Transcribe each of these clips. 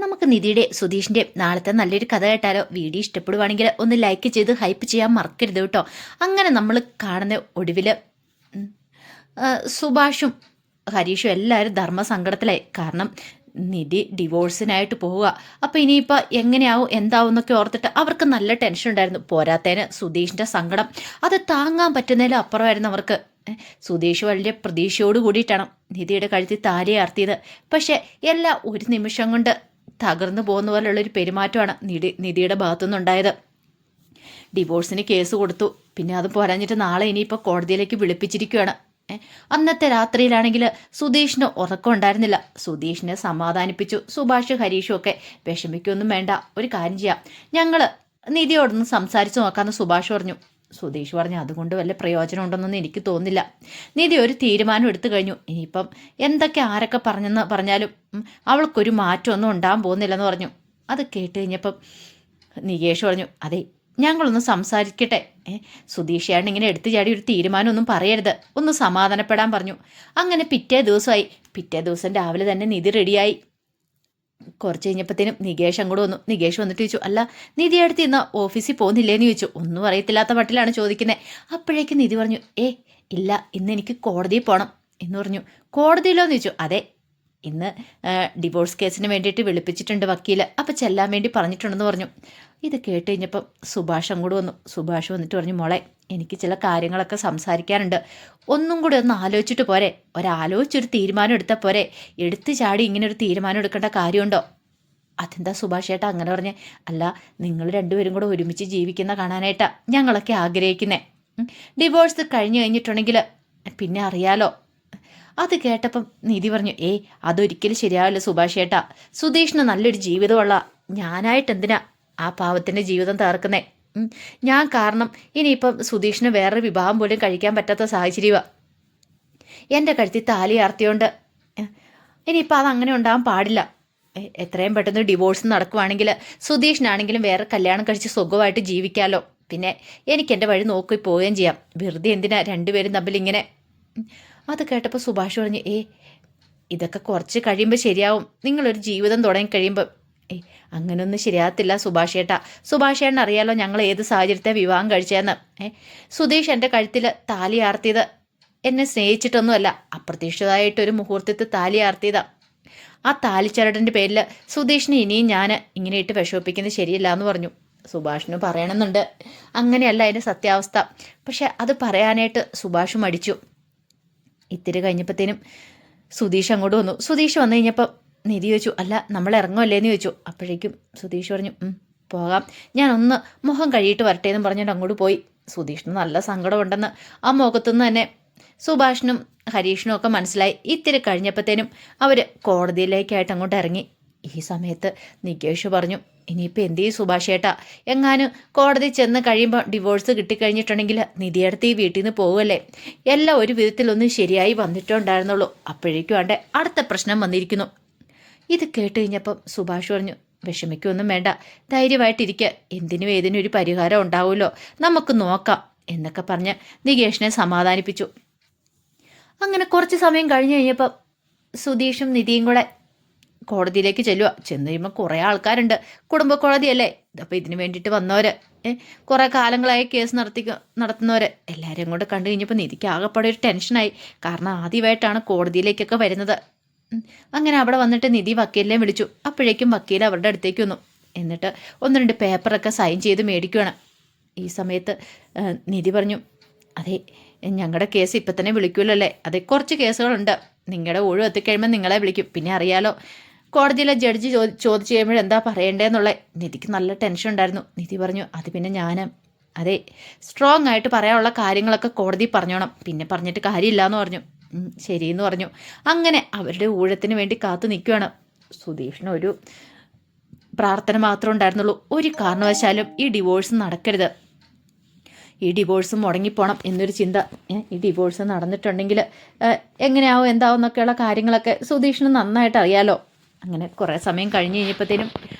നമുക്ക് നിധിയുടെ സുധീഷിൻ്റെ നാളത്തെ നല്ലൊരു കഥ കേട്ടാലോ? വീഡിയോ ഇഷ്ടപ്പെടുവാണെങ്കിൽ ഒന്ന് ലൈക്ക് ചെയ്ത് ഹൈപ്പ് ചെയ്യാൻ മറക്കരുത് കേട്ടോ. അങ്ങനെ നമ്മൾ കാണുന്ന ഒടുവിൽ സുഭാഷും ഹരീഷും എല്ലാവരും ധർമ്മസങ്കടത്തിലായി. കാരണം നിധി ഡിവോഴ്സിനായിട്ട് പോവുക. അപ്പോൾ ഇനിയിപ്പോൾ എങ്ങനെയാവും എന്താവും എന്നൊക്കെ ഓർത്തിട്ട് അവർക്ക് നല്ല ടെൻഷൻ ഉണ്ടായിരുന്നു. പോരാത്തതിന് സുധീഷിൻ്റെ സങ്കടം അത് താങ്ങാൻ പറ്റുന്നതിലും അപ്പുറമായിരുന്നു അവർക്ക്. സുധീഷ് വലിയ പ്രതീക്ഷയോട് കൂടിയിട്ടാണ് നിധിയുടെ കഴുത്തിൽ താലി ആർത്തിയത്. പക്ഷേ എല്ലാം ഒരു നിമിഷം കൊണ്ട് തകർന്നു പോകുന്ന പോലുള്ളൊരു പെരുമാറ്റമാണ് നിധിയുടെ ഭാഗത്തുനിന്നുണ്ടായത്. ഡിവോഴ്സിന് കേസ് കൊടുത്തു. പിന്നെ അത് പോരാഞ്ഞിട്ട് നാളെ ഇനിയിപ്പോൾ കോടതിയിലേക്ക് വിളിപ്പിച്ചിരിക്കുകയാണ്. അന്നത്തെ രാത്രിയിലാണെങ്കിൽ സുധീഷിന് ഉറക്കം ഉണ്ടായിരുന്നില്ല. സുധീഷിനെ സമാധാനിപ്പിച്ചു. സുഭാഷ് ഹരീഷും ഒക്കെ വിഷമിക്കൊന്നും വേണ്ട, ഒരു കാര്യം ചെയ്യാം, ഞങ്ങൾ നിധിയോടൊന്ന് സംസാരിച്ച് നോക്കാമെന്ന് സുഭാഷ് പറഞ്ഞു. സുധീഷ് പറഞ്ഞു അതുകൊണ്ട് വല്ല പ്രയോജനം ഉണ്ടെന്നൊന്നും എനിക്ക് തോന്നുന്നില്ല. നിധി ഒരു തീരുമാനം എടുത്തു കഴിഞ്ഞു. ഇനിയിപ്പം എന്തൊക്കെ ആരൊക്കെ പറഞ്ഞാലും അവൾക്കൊരു മാറ്റമൊന്നും ഉണ്ടാകാൻ പോകുന്നില്ലെന്ന് പറഞ്ഞു. അത് കേട്ട് കഴിഞ്ഞപ്പം നികേഷ് പറഞ്ഞു, അതെ ഞങ്ങളൊന്ന് സംസാരിക്കട്ടെ. സുധീഷയാണ് ഇങ്ങനെ എടുത്തു ചാടി ഒരു തീരുമാനമൊന്നും പറയരുത്, ഒന്ന് സമാധാനപ്പെടാൻ പറഞ്ഞു. അങ്ങനെ പിറ്റേ ദിവസം രാവിലെ തന്നെ നിധി റെഡിയായി. കുറച്ച് കഴിഞ്ഞപ്പോഴത്തേനും നികേഷ് അങ്ങോട്ട് വന്നു. നികേഷ് വന്നിട്ട് ചോദിച്ചു, അല്ല നിധി അടുത്ത് ഇന്ന് ഓഫീസിൽ പോകുന്നില്ലേന്ന് ചോദിച്ചു. ഒന്നും അറിയത്തില്ലാത്ത മട്ടിലാണ് ചോദിക്കുന്നത്. അപ്പോഴേക്കും നിധി പറഞ്ഞു, ഇല്ല ഇന്ന് എനിക്ക് കോടതിയിൽ പോകണം എന്ന് പറഞ്ഞു. കോടതിയിലോന്ന് ചോദിച്ചു. അതെ, ഇന്ന് ഡിവോഴ്സ് കേസിന് വേണ്ടിയിട്ട് വിളിപ്പിച്ചിട്ടുണ്ട് വക്കീൽ, അപ്പം ചെല്ലാൻ വേണ്ടി പറഞ്ഞിട്ടുണ്ടെന്ന് പറഞ്ഞു. ഇത് കേട്ട് കഴിഞ്ഞപ്പം സുഭാഷ് അങ്ങോട്ട് വന്നു. സുഭാഷ് വന്നിട്ട് പറഞ്ഞു, മോളെ എനിക്ക് ചില കാര്യങ്ങളൊക്കെ സംസാരിക്കാനുണ്ട്, ഒന്നും കൂടി ഒന്ന് ആലോചിച്ചിട്ട് പോരെ, ഒരാലോചിച്ചൊരു തീരുമാനം എടുത്താൽ പോരെ, എടുത്തു ചാടി ഇങ്ങനെ ഒരു തീരുമാനം എടുക്കേണ്ട കാര്യമുണ്ടോ? അതെന്താ സുഭാഷ് ഏട്ടാ അങ്ങനെ പറഞ്ഞേ? അല്ല നിങ്ങൾ രണ്ടുപേരും കൂടെ ഒരുമിച്ച് ജീവിക്കുന്ന കാണാനായിട്ടാ ഞങ്ങളൊക്കെ ആഗ്രഹിക്കുന്നേ. ഡിവോഴ്സ് കഴിഞ്ഞിട്ടുണ്ടെങ്കിൽ പിന്നെ അറിയാലോ. അത് കേട്ടപ്പം നിധി പറഞ്ഞു, അതൊരിക്കലും ശരിയാവില്ല സുഭാഷ് ഏട്ടാ, സുധീഷിന് നല്ലൊരു ജീവിതമുള്ള ഞാനായിട്ട് എന്തിനാ ആ പാവത്തിൻ്റെ ജീവിതം തകർക്കുന്നേ? ഞാൻ കാരണം ഇനിയിപ്പം സുധീഷിന് വേറൊരു വിവാഹം പോലും കഴിക്കാൻ പറ്റാത്ത സാഹചര്യമാണ്. എൻ്റെ കഴുത്തിൽ താലി ആർത്തിയോണ്ട് ഇനിയിപ്പോൾ അതങ്ങനെ ഉണ്ടാകാൻ പാടില്ല. എത്രയും പെട്ടെന്ന് ഡിവോഴ്സ് നടക്കുവാണെങ്കിൽ സുധീഷിനാണെങ്കിലും വേറെ കല്യാണം കഴിച്ച് സുഖമായിട്ട് ജീവിക്കാമല്ലോ. പിന്നെ എനിക്ക് എൻ്റെ വഴി നോക്കി പോവുകയും ചെയ്യാം. വെറുതെ എന്തിനാ രണ്ടുപേരും തമ്മിൽ ഇങ്ങനെ. അത് കേട്ടപ്പോൾ സുഭാഷ് പറഞ്ഞു, ഇതൊക്കെ കുറച്ച് കഴിയുമ്പോൾ ശരിയാവും, നിങ്ങളൊരു ജീവിതം തുടങ്ങി കഴിയുമ്പോൾ. അങ്ങനെയൊന്നും ശരിയാകത്തില്ല സുഭാഷ് ഏട്ടാ. സുഭാഷ് ഏട്ടൻ അറിയാലോ ഞങ്ങൾ ഏത് സാഹചര്യത്തെ വിവാഹം കഴിച്ചതെന്ന്. സുധീഷ് എൻ്റെ കഴുത്തിൽ താലി ആർത്തിയത് എന്നെ സ്നേഹിച്ചിട്ടൊന്നുമല്ല, അപ്രതീക്ഷിതമായിട്ടൊരു മുഹൂർത്തത്തിൽ താലി ആർത്തിയതാ. ആ താലിച്ചരടിൻ്റെ പേരിൽ സുധീഷിനെ ഇനിയും ഞാൻ ഇങ്ങനെ ഇട്ട് വിഷമിപ്പിക്കുന്നത് ശരിയല്ല എന്ന് പറഞ്ഞു. സുഭാഷിന് പറയണമെന്നുണ്ട്, അങ്ങനെയല്ല അതിൻ്റെ സത്യാവസ്ഥ. പക്ഷെ അത് പറയാനായിട്ട് സുഭാഷ് മടിച്ചു. ഇത്തിരി കഴിഞ്ഞപ്പോഴത്തേനും സുധീഷ് അങ്ങോട്ട് വന്നു. സുധീഷ് വന്നു കഴിഞ്ഞപ്പോൾ നിധി ചോദിച്ചു, അല്ല നമ്മൾ ഇറങ്ങുമല്ലേന്ന് ചോദിച്ചു. അപ്പോഴേക്കും സുധീഷ് പറഞ്ഞു, പോകാം, ഞാനൊന്ന് മുഖം കഴിയിട്ട് വരട്ടെ എന്ന് പറഞ്ഞിട്ട് അങ്ങോട്ട് പോയി. സുധീഷിന് നല്ല സങ്കടമുണ്ടെന്ന് ആ മുഖത്തുനിന്ന് തന്നെ സുഭാഷിനും ഹരീഷിനും ഒക്കെ മനസ്സിലായി. ഇത്തിരി കഴിഞ്ഞപ്പോഴത്തേനും അവർ കോടതിയിലേക്കായിട്ട് അങ്ങോട്ട് ഇറങ്ങി. ഈ സമയത്ത് നികേഷ് പറഞ്ഞു, ഇനിയിപ്പോൾ എന്ത് ചെയ്യും സുഭാഷ് ഏട്ടാ, എങ്ങാനും കോടതി ചെന്ന് കഴിയുമ്പോൾ ഡിവോഴ്സ് കിട്ടിക്കഴിഞ്ഞിട്ടുണ്ടെങ്കിൽ നിധിയെടുത്ത് ഈ വീട്ടിൽ നിന്ന് പോകുമല്ലേ? എല്ലാം ഒരു വിധത്തിലൊന്നും ശരിയായി വന്നിട്ടുണ്ടായിരുന്നുള്ളൂ, അപ്പോഴേക്കും ആണ്ടെ അടുത്ത പ്രശ്നം വന്നിരിക്കുന്നു. ഇത് കേട്ട് കഴിഞ്ഞപ്പം സുഭാഷ് പറഞ്ഞു, വിഷമിക്കൊന്നും വേണ്ട, ധൈര്യമായിട്ടിരിക്കുക, എന്തിനും ഏതിനും ഒരു പരിഹാരം ഉണ്ടാവുമല്ലോ, നമുക്ക് നോക്കാം എന്നൊക്കെ പറഞ്ഞ് നികേഷിനെ സമാധാനിപ്പിച്ചു. അങ്ങനെ കുറച്ച് സമയം കഴിഞ്ഞ് കഴിഞ്ഞപ്പം സുധീഷും നിധിയും കൂടെ കോടതിയിലേക്ക് ചെന്ന് കഴിയുമ്പോൾ കുറേ ആൾക്കാരുണ്ട്. കുടുംബ കോടതിയല്ലേ, അപ്പോൾ ഇതിന് വേണ്ടിയിട്ട് വന്നവർ, കുറേ കാലങ്ങളായി കേസ് നടത്തുന്നവർ എല്ലാവരെയും കൂടെ കണ്ടു കഴിഞ്ഞപ്പോൾ നിധിക്ക് ആകെപ്പാടെ ഒരു ടെൻഷനായി. കാരണം ആദ്യമായിട്ടാണ് കോടതിയിലേക്കൊക്കെ വരുന്നത്. അങ്ങനെ അവിടെ വന്നിട്ട് നിധി വക്കീലിനെ വിളിച്ചു. അപ്പോഴേക്കും വക്കീൽ അവരുടെ അടുത്തേക്ക് വന്നു. എന്നിട്ട് 1-2 പേപ്പറൊക്കെ സൈൻ ചെയ്ത് മേടിക്കുകയാണ്. ഈ സമയത്ത് നിധി പറഞ്ഞു, അതെ ഞങ്ങളുടെ കേസ് ഇപ്പം തന്നെ വിളിക്കുമല്ലോ അല്ലേ? അതെ, കുറച്ച് കേസുകളുണ്ട്, നിങ്ങളുടെ ഒഴിവ് എത്തിക്കഴിയുമ്പോൾ നിങ്ങളെ വിളിക്കും. പിന്നെ അറിയാലോ കോടതിയിലെ ജഡ്ജി ചോദിച്ചു കഴിയുമ്പോൾ എന്താ പറയേണ്ടതെന്നുള്ള നിധിക്ക് നല്ല ടെൻഷൻ ഉണ്ടായിരുന്നു. നിധി പറഞ്ഞു, അത് പിന്നെ അതെ സ്ട്രോങ് ആയിട്ട് പറയാനുള്ള കാര്യങ്ങളൊക്കെ കോടതി പറഞ്ഞോണം, പിന്നെ പറഞ്ഞിട്ട് കാര്യമില്ല എന്ന് പറഞ്ഞു. ശരിയെന്ന് പറഞ്ഞു. അങ്ങനെ അവരുടെ ഊഴത്തിന് വേണ്ടി കാത്തു നിൽക്കുകയാണ്. സുധീഷിന് ഒരു പ്രാർത്ഥന മാത്രമേ ഉണ്ടായിരുന്നുള്ളൂ, ഒരു കാരണവശാലും ഈ ഡിവോഴ്സ് നടക്കരുത്, ഈ ഡിവോഴ്സ് മുടങ്ങിപ്പോണം എന്നൊരു ചിന്ത. ഈ ഡിവോഴ്സ് നടന്നിട്ടുണ്ടെങ്കിൽ എങ്ങനെയാവും എന്താവും എന്നൊക്കെയുള്ള കാര്യങ്ങളൊക്കെ സുധീഷിന് നന്നായിട്ട് അറിയാലോ. അങ്ങനെ കുറേ സമയം കഴിഞ്ഞ് കഴിഞ്ഞപ്പോഴത്തേനും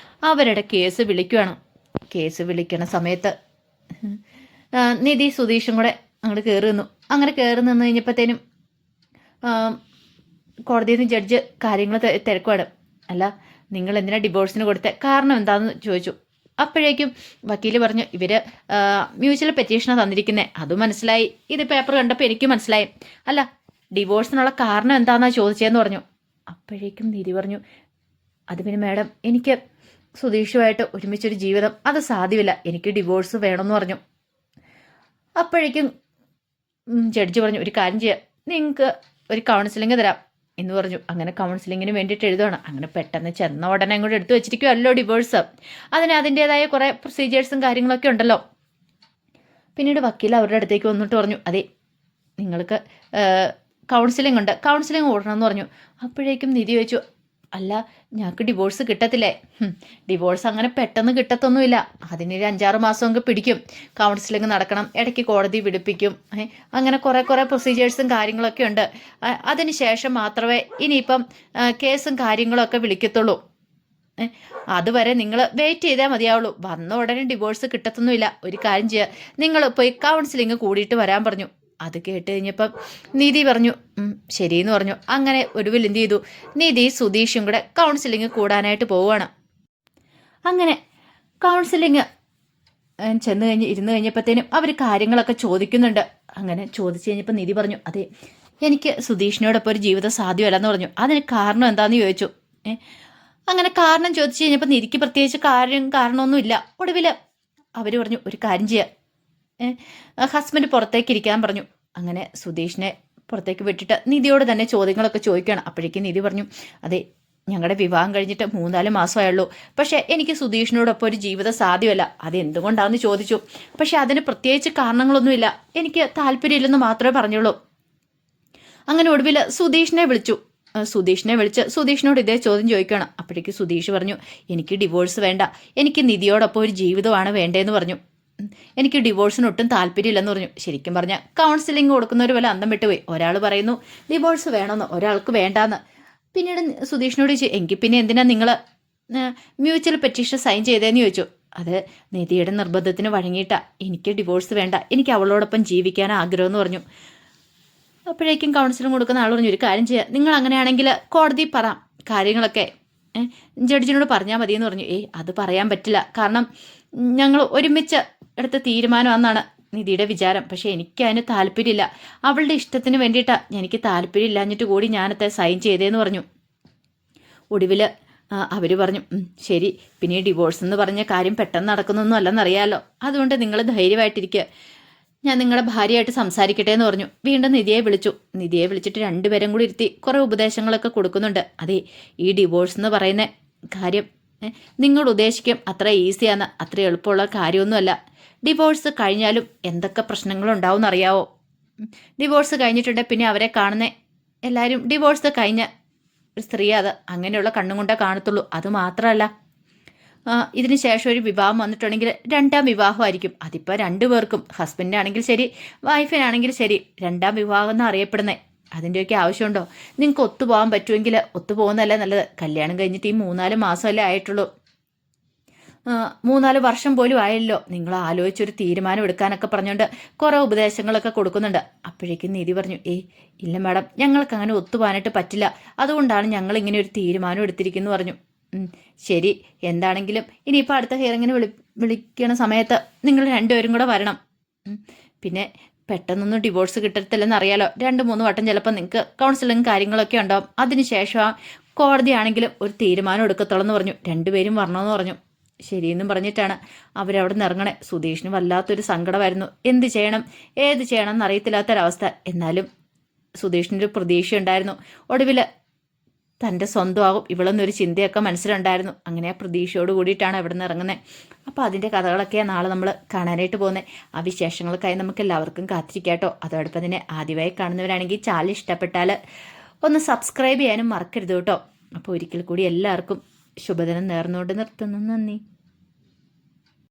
അവരുടെ കേസ് വിളിക്കുകയാണ്. കേസ് വിളിക്കണ സമയത്ത് നിധി സുധീഷും കൂടെ അങ്ങോട്ട് കയറി നിന്നു. അങ്ങനെ കയറി നിന്ന് കഴിഞ്ഞപ്പോഴത്തേനും കോടതിയിൽ നിന്ന് ജഡ്ജ് കാര്യങ്ങൾ തിരക്കുവാണ്. അല്ല നിങ്ങൾ എന്തിനാ ഡിവോഴ്സിന് കൊടുത്തത്, കാരണം എന്താണെന്ന് ചോദിച്ചു. അപ്പോഴേക്കും വക്കീൽ പറഞ്ഞു ഇവർ മ്യൂച്വൽ പെറ്റീഷനാണ് തന്നിരിക്കുന്നത്. അതും മനസ്സിലായി, ഇത് പേപ്പർ കണ്ടപ്പോൾ എനിക്ക് മനസ്സിലായി. അല്ല ഡിവോഴ്സിനുള്ള കാരണം എന്താണെന്നാണ് ചോദിച്ചതെന്ന് പറഞ്ഞു. അപ്പോഴേക്കും നിധി പറഞ്ഞു അത് പിന്നെ മാഡം എനിക്ക് സുധീഷുമായിട്ട് ഒരുമിച്ചൊരു ജീവിതം അത് സാധ്യമല്ല, എനിക്ക് ഡിവോഴ്സ് വേണമെന്ന് പറഞ്ഞു. അപ്പോഴേക്കും ജഡ്ജി പറഞ്ഞു ഒരു കാര്യം ചെയ്യാം, നിങ്ങൾക്ക് ഒരു കൗൺസിലിംഗ് തരാം എന്ന് പറഞ്ഞു. അങ്ങനെ കൗൺസിലിങ്ങിന് വേണ്ടിയിട്ട് എഴുതുകയാണ്. അങ്ങനെ പെട്ടെന്ന് ചെന്ന ഉടനെ അങ്ങോട്ട് എടുത്തു വെച്ചിരിക്കുമല്ലോ ഡിവോഴ്സ്. അതിൻ്റേതായ കുറേ പ്രൊസീജിയേഴ്സും കാര്യങ്ങളൊക്കെ ഉണ്ടല്ലോ. പിന്നീട് വക്കീൽ അവരുടെ അടുത്തേക്ക് വന്നിട്ട് പറഞ്ഞു അതെ നിങ്ങൾക്ക് കൗൺസിലിംഗ് ഉണ്ട്, കൗൺസിലിംഗ് ഓടണമെന്ന് പറഞ്ഞു. അപ്പോഴേക്കും നിധി ചോദിച്ചു അല്ല ഞങ്ങൾക്ക് ഡിവോഴ്സ് കിട്ടത്തില്ലേ? ഡിവോഴ്സ് അങ്ങനെ പെട്ടെന്ന് കിട്ടത്തൊന്നുമില്ല, അതിനൊരു 5-6 മാസമൊക്കെ പിടിക്കും. കൗൺസിലിംഗ് നടക്കണം, ഇടയ്ക്ക് കോടതി വിടുപ്പിക്കും, അങ്ങനെ കുറേ പ്രൊസീജിയേഴ്സും കാര്യങ്ങളൊക്കെ ഉണ്ട്. അതിന് ശേഷം മാത്രമേ ഇനിയിപ്പം കേസും കാര്യങ്ങളൊക്കെ വിളിക്കത്തുള്ളൂ. അതുവരെ നിങ്ങൾ വെയിറ്റ് ചെയ്താൽ മതിയാവുള്ളൂ. വന്ന ഉടനെ ഡിവോഴ്സ് കിട്ടത്തൊന്നുമില്ല. ഒരു കാര്യം ചെയ്യുക, നിങ്ങൾ പോയി കൗൺസിലിംഗ് കൂടിയിട്ട് വരാൻ പറഞ്ഞു. അത് കേട്ട് കഴിഞ്ഞപ്പം നിധി പറഞ്ഞു ശരിയെന്ന് പറഞ്ഞു. അങ്ങനെ ഒടുവിൽ എന്ത് ചെയ്തു, നിധി സുധീഷും കൂടെ കൗൺസിലിംഗ് കൂടാനായിട്ട് പോവുകയാണ്. അങ്ങനെ കൗൺസിലിംഗ് ഇരുന്ന് കഴിഞ്ഞപ്പോഴത്തേനും അവർ കാര്യങ്ങളൊക്കെ ചോദിക്കുന്നുണ്ട്. അങ്ങനെ ചോദിച്ചു കഴിഞ്ഞപ്പോൾ നിധി പറഞ്ഞു അതെ എനിക്ക് സുധീഷിനോടൊപ്പം ഒരു ജീവിതം സാധ്യമല്ലെന്ന് പറഞ്ഞു. അതിന് കാരണം എന്താണെന്ന് ചോദിച്ചു. അങ്ങനെ കാരണം ചോദിച്ചു കഴിഞ്ഞപ്പോൾ നിധിക്ക് പ്രത്യേകിച്ച് കാരണമൊന്നുമില്ല. ഒടുവിൽ അവർ പറഞ്ഞു ഒരു കാര്യം ചെയ്യാം, ഹസ്ബൻഡ് പുറത്തേക്ക് ഇരിക്കാൻ പറഞ്ഞു. അങ്ങനെ സുധീഷിനെ പുറത്തേക്ക് വിട്ടിട്ട് നിധിയോട് തന്നെ ചോദ്യങ്ങളൊക്കെ ചോദിക്കുകയാണ്. അപ്പോഴേക്കും നിധി പറഞ്ഞു അതെ ഞങ്ങളുടെ വിവാഹം കഴിഞ്ഞിട്ട് 3-4 മാസമായുള്ളൂ, പക്ഷേ എനിക്ക് സുധീഷിനോടൊപ്പം ഒരു ജീവിതം സാധ്യമല്ല. അതെന്തുകൊണ്ടാണെന്ന് ചോദിച്ചു. പക്ഷെ അതിന് പ്രത്യേകിച്ച് കാരണങ്ങളൊന്നുമില്ല, എനിക്ക് താല്പര്യമില്ലെന്ന് മാത്രമേ പറഞ്ഞുള്ളൂ. അങ്ങനെ ഒടുവിൽ സുധീഷിനെ വിളിച്ച് സുധീഷിനോട് ഇതേ ചോദ്യം ചോദിക്കുകയാണ്. അപ്പോഴേക്ക് സുധീഷ് പറഞ്ഞു എനിക്ക് ഡിവോഴ്സ് വേണ്ട, എനിക്ക് നിധിയോടൊപ്പം ഒരു ജീവിതമാണ് വേണ്ടതെന്ന് പറഞ്ഞു. എനിക്ക് ഡിവോഴ്സിന് ഒട്ടും താല്പര്യമില്ലെന്ന് പറഞ്ഞു. ശരിക്കും പറഞ്ഞാൽ കൗൺസിലിംഗ് കൊടുക്കുന്നവർ വല്ല അന്തം വിട്ടുപോയി. ഒരാൾ പറയുന്നു ഡിവോഴ്സ് വേണമെന്ന്, ഒരാൾക്ക് വേണ്ടാന്ന്. പിന്നീട് സുധീഷിനോട് ചോദിച്ചു എങ്കിൽ പിന്നെ എന്തിനാ നിങ്ങൾ മ്യൂച്വൽ പെറ്റീഷൻ സൈൻ ചെയ്തതെന്ന് ചോദിച്ചു. അത് നിധിയുടെ നിർബന്ധത്തിന് വഴങ്ങിയിട്ടാ, എനിക്ക് ഡിവോഴ്സ് വേണ്ട, എനിക്ക് അവളോടൊപ്പം ജീവിക്കാൻ ആഗ്രഹമെന്ന് പറഞ്ഞു. അപ്പോഴേക്കും കൗൺസിലിംഗ് കൊടുക്കുന്ന ആൾ പറഞ്ഞു ഒരു കാര്യം ചെയ്യുക, നിങ്ങൾ അങ്ങനെയാണെങ്കിൽ കോടതി പറ കാര്യങ്ങളൊക്കെ ജഡ്ജിനോട് പറഞ്ഞാൽ മതിയെന്ന് പറഞ്ഞു. അത് പറയാൻ പറ്റില്ല, കാരണം ഞങ്ങൾ ഒരുമിച്ച് എടുത്ത തീരുമാനമെന്നാണ് നിധിയുടെ വിചാരം. പക്ഷെ എനിക്ക് അതിന് താല്പര്യമില്ല, അവളുടെ ഇഷ്ടത്തിന് വേണ്ടിയിട്ടാണ്, എനിക്ക് താല്പര്യമില്ലാഞ്ഞിട്ട് കൂടി ഞാനത്തെ സൈൻ ചെയ്തേന്ന് പറഞ്ഞു. ഒടുവിൽ അവർ പറഞ്ഞു ശരി, പിന്നെ ഈ ഡിവോഴ്സ് എന്ന് പറഞ്ഞ കാര്യം പെട്ടെന്ന് നടക്കുന്നൊന്നും അല്ലെന്നറിയാമല്ലോ, അതുകൊണ്ട് നിങ്ങൾ ധൈര്യമായിട്ടിരിക്കുക, ഞാൻ നിങ്ങളുടെ ഭാര്യയായിട്ട് സംസാരിക്കട്ടെ എന്ന് പറഞ്ഞു. വീണ്ടും നിധിയെ വിളിച്ചിട്ട് രണ്ടുപേരും കൂടി ഇരുത്തി കുറേ ഉപദേശങ്ങളൊക്കെ കൊടുക്കുന്നുണ്ട്. അതെ ഈ ഡിവോഴ്സ് എന്ന് പറയുന്ന കാര്യം നിങ്ങൾ ഉദ്ദേശിക്കും അത്ര ഈസിയാണ്, അത്ര എളുപ്പമുള്ള കാര്യമൊന്നുമല്ല. ഡിവോഴ്സ് കഴിഞ്ഞാലും എന്തൊക്കെ പ്രശ്നങ്ങളുണ്ടാവും എന്നറിയാവോ? ഡിവോഴ്സ് കഴിഞ്ഞിട്ടുണ്ടെങ്കിൽ പിന്നെ അവരെ കാണുന്ന എല്ലാവരും ഡിവോഴ്സ് കഴിഞ്ഞ ഒരു സ്ത്രീ അത് അങ്ങനെയുള്ള കണ്ണും കൊണ്ടേ കാണത്തുള്ളൂ. അതുമാത്രമല്ല ഇതിന് ശേഷം ഒരു വിവാഹം വന്നിട്ടുണ്ടെങ്കിൽ 2ാം വിവാഹമായിരിക്കും. അതിപ്പോൾ 2 പേർക്കും, ഹസ്ബൻഡിനാണെങ്കിൽ ശരി വൈഫിനാണെങ്കിൽ ശരി, 2ാം വിവാഹം എന്ന് അറിയപ്പെടുന്നത്. അതിൻ്റെയൊക്കെ ആവശ്യമുണ്ടോ? നിങ്ങൾക്ക് ഒത്തുപോകാൻ പറ്റുമെങ്കിൽ ഒത്തുപോകുന്നതല്ലേ നല്ലത്. കല്യാണം കഴിഞ്ഞിട്ട് ഈ 3-4 മാസമല്ലേ ആയിട്ടുള്ളൂ, 3-4 വർഷം പോലും ആയല്ലോ. നിങ്ങൾ ആലോചിച്ചൊരു തീരുമാനം എടുക്കാനൊക്കെ പറഞ്ഞുകൊണ്ട് കുറേ ഉപദേശങ്ങളൊക്കെ കൊടുക്കുന്നുണ്ട്. അപ്പോഴേക്കും നിധി പറഞ്ഞു ഇല്ല മാഡം, ഞങ്ങൾക്ക് അങ്ങനെ ഒത്തുപോകാനായിട്ട് പറ്റില്ല, അതുകൊണ്ടാണ് ഞങ്ങൾ ഇങ്ങനെ ഒരു തീരുമാനം എടുത്തിരിക്കുന്നു പറഞ്ഞു. ശരി, എന്താണെങ്കിലും ഇനിയിപ്പോൾ അടുത്ത ഹിയറിങ്ങിന് വിളിക്കണ സമയത്ത് നിങ്ങൾ 2 പേരും കൂടെ വരണം. പിന്നെ പെട്ടെന്നൊന്നും ഡിവോഴ്സ് കിട്ടത്തില്ലെന്ന് അറിയാലോ, 2-3 വട്ടം ചിലപ്പോൾ നിങ്ങൾക്ക് കൗൺസിലിംഗ് കാര്യങ്ങളൊക്കെ ഉണ്ടാവും. അതിനുശേഷം കോടതിയാണെങ്കിലും ഒരു തീരുമാനം എടുക്കത്തുള്ളൂ എന്ന് പറഞ്ഞു. 2 പേരും വരണമെന്ന് പറഞ്ഞു. ശരിയെന്നും പറഞ്ഞിട്ടാണ് അവരവിടെ നിന്ന് ഇറങ്ങണേ. സുധീഷിന് വല്ലാത്തൊരു സങ്കടമായിരുന്നു. എന്ത് ചെയ്യണം ഏത് ചെയ്യണം എന്നറിയത്തില്ലാത്തൊരവസ്ഥ. എന്നാലും സുധീഷിനൊരു പ്രതീക്ഷ ഉണ്ടായിരുന്നു, ഒടുവിൽ തൻ്റെ സ്വന്തമാകും ഇവളെന്നൊരു ചിന്തയൊക്കെ മനസ്സിലുണ്ടായിരുന്നു. അങ്ങനെ ആ പ്രതീക്ഷയോട് കൂടിയിട്ടാണ് അവിടെ നിന്ന് ഇറങ്ങുന്നത്. അപ്പോൾ അതിൻ്റെ കഥകളൊക്കെയാണ് നാളെ നമ്മൾ കാണാനായിട്ട് പോകുന്നത്. ആ വിശേഷങ്ങൾക്കായി നമുക്ക് എല്ലാവർക്കും കാത്തിരിക്കാം കേട്ടോ. അതോടൊപ്പം തന്നെ ആദ്യമായി കാണുന്നവരാണെങ്കിൽ ചാനൽ ഇഷ്ടപ്പെട്ടാൽ ഒന്ന് സബ്സ്ക്രൈബ് ചെയ്യാനും മറക്കരുത് കേട്ടോ. അപ്പോൾ ഒരിക്കൽ കൂടി എല്ലാവർക്കും ശുഭദിനം നേർന്നുകൊണ്ട് നിർത്തുന്നു. നന്ദി.